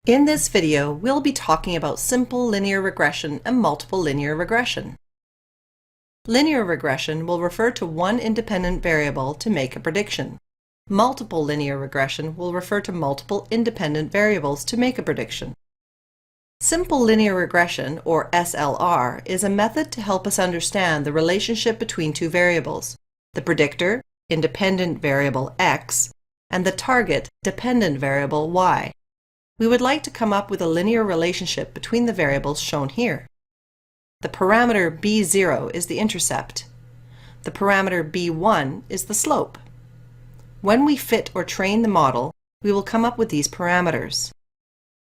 In this video, we'll be talking about simple linear regression and multiple linear regression. Linear regression will refer to one independent variable to make a prediction. Multiple linear regression will refer to multiple independent variables to make a prediction. Simple linear regression, or SLR, is a method to help us understand the relationship between two variables, the predictor, independent variable x, and the target, dependent variable y. We would like to come up with a linear relationship between the variables shown here. The parameter b0 is the intercept. The parameter b1 is the slope. When we fit or train the model, we will come up with these parameters.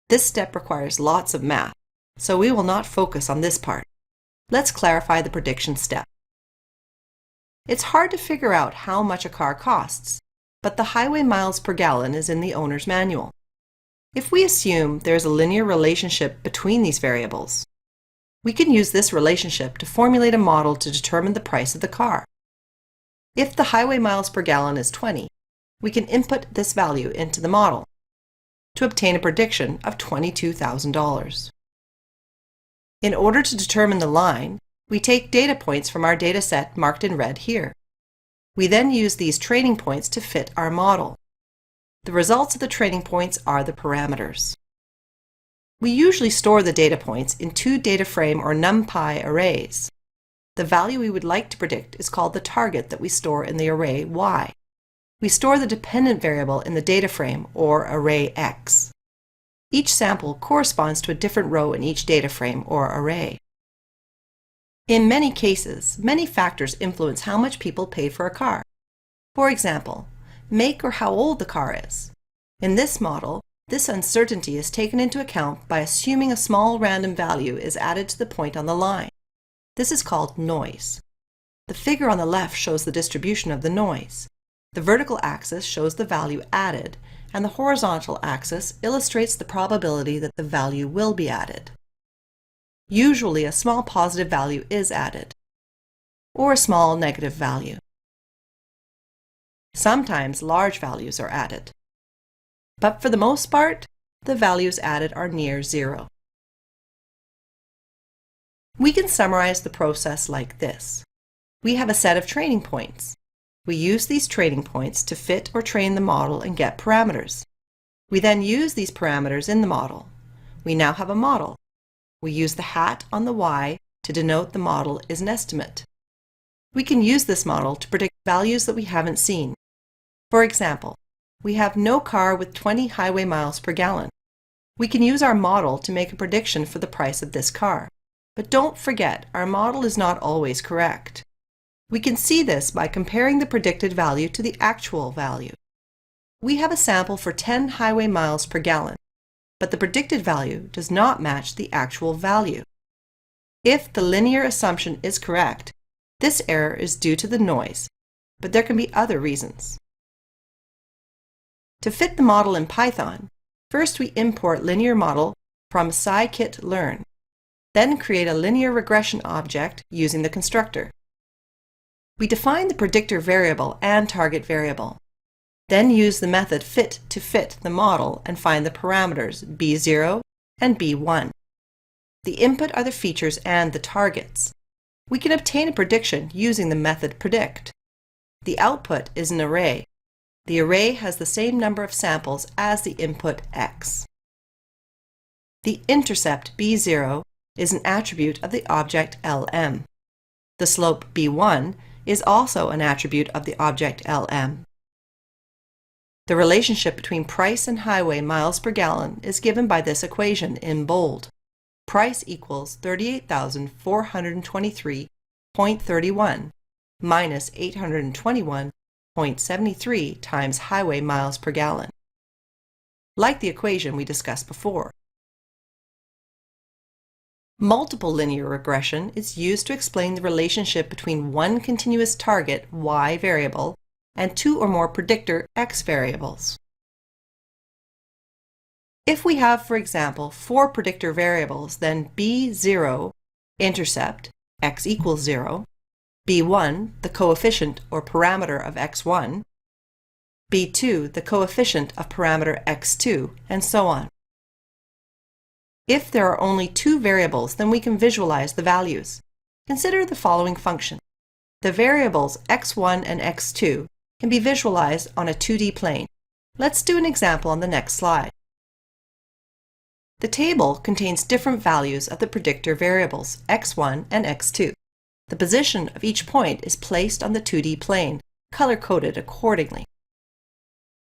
This step requires lots of math, so we will not focus on this part. Let's clarify the prediction step. It's hard to figure out how much a car costs, but the highway miles per gallon is in the owner's manual. If we assume there is a linear relationship between these variables, we can use this relationship to formulate a model to determine the price of the car. If the highway miles per gallon is 20, we can input this value into the model to obtain a prediction of $22,000. In order to determine the line, we take data points from our data set marked in red here. We then use these training points to fit our model. The results of the training points are the parameters. We usually store the data points in two data frame or NumPy arrays. The value we would like to predict is called the target that we store in the array y. We store the dependent variable in the data frame or array x. Each sample corresponds to a different row in each data frame or array. In many cases, many factors influence how much people pay for a car. For example, make or how old the car is. In this model, this uncertainty is taken into account by assuming a small random value is added to the point on the line. This is called noise. The figure on the left shows the distribution of the noise. The vertical axis shows the value added, and the horizontal axis illustrates the probability that the value will be added. Usually, a small positive value is added, or a small negative value. Sometimes large values are added. But for the most part, the values added are near zero. We can summarize the process like this. We have a set of training points. We use these training points to fit or train the model and get parameters. We then use these parameters in the model. We now have a model. We use the hat on the y to denote the model is an estimate. We can use this model to predict values that we haven't seen. For example, we have no car with 20 highway miles per gallon. We can use our model to make a prediction for the price of this car. But don't forget, our model is not always correct. We can see this by comparing the predicted value to the actual value. We have a sample for 10 highway miles per gallon, but the predicted value does not match the actual value. If the linear assumption is correct, this error is due to the noise, but there can be other reasons. To fit the model in Python, first we import linear model from scikit-learn, then create a linear regression object using the constructor. We define the predictor variable and target variable, then use the method fit to fit the model and find the parameters b0 and b1. The input are the features and the targets. We can obtain a prediction using the method predict. The output is an array. The array has the same number of samples as the input x. The intercept b0 is an attribute of the object lm. The slope b1 is also an attribute of the object lm. The relationship between price and highway miles per gallon is given by this equation in bold. Price equals 38,423.31 minus 821.73 times highway miles per gallon. Like the equation we discussed before. Multiple linear regression is used to explain the relationship between one continuous target y variable and two or more predictor x variables. If we have, for example, 4 predictor variables, then b0, intercept, x equals 0, b1, the coefficient or parameter of x1, b2, the coefficient of parameter x2, and so on. If there are only two variables, then we can visualize the values. Consider the following function. The variables x1 and x2 can be visualized on a 2D plane. Let's do an example on the next slide. The table contains different values of the predictor variables x1 and x2. The position of each point is placed on the 2D plane, color-coded accordingly.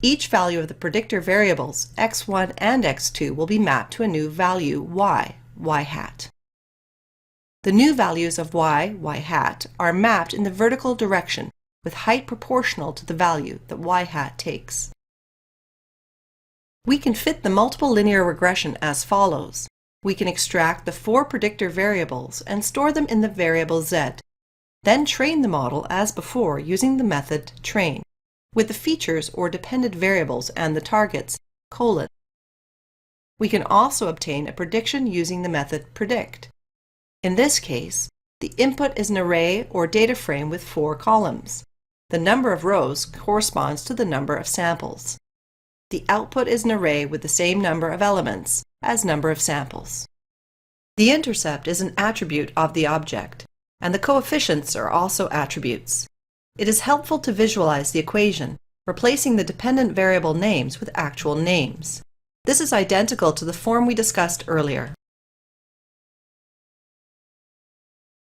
Each value of the predictor variables x1 and x2 will be mapped to a new value y hat. The new values of y hat, are mapped in the vertical direction with height proportional to the value that y hat takes. We can fit the multiple linear regression as follows. We can extract the 4 predictor variables and store them in the variable z. Then train the model as before using the method train, with the features or dependent variables and the targets, colon. We can also obtain a prediction using the method predict. In this case, the input is an array or data frame with 4 columns. The number of rows corresponds to the number of samples. The output is an array with the same number of elements as number of samples. The intercept is an attribute of the object, and the coefficients are also attributes. It is helpful to visualize the equation, replacing the dependent variable names with actual names. This is identical to the form we discussed earlier.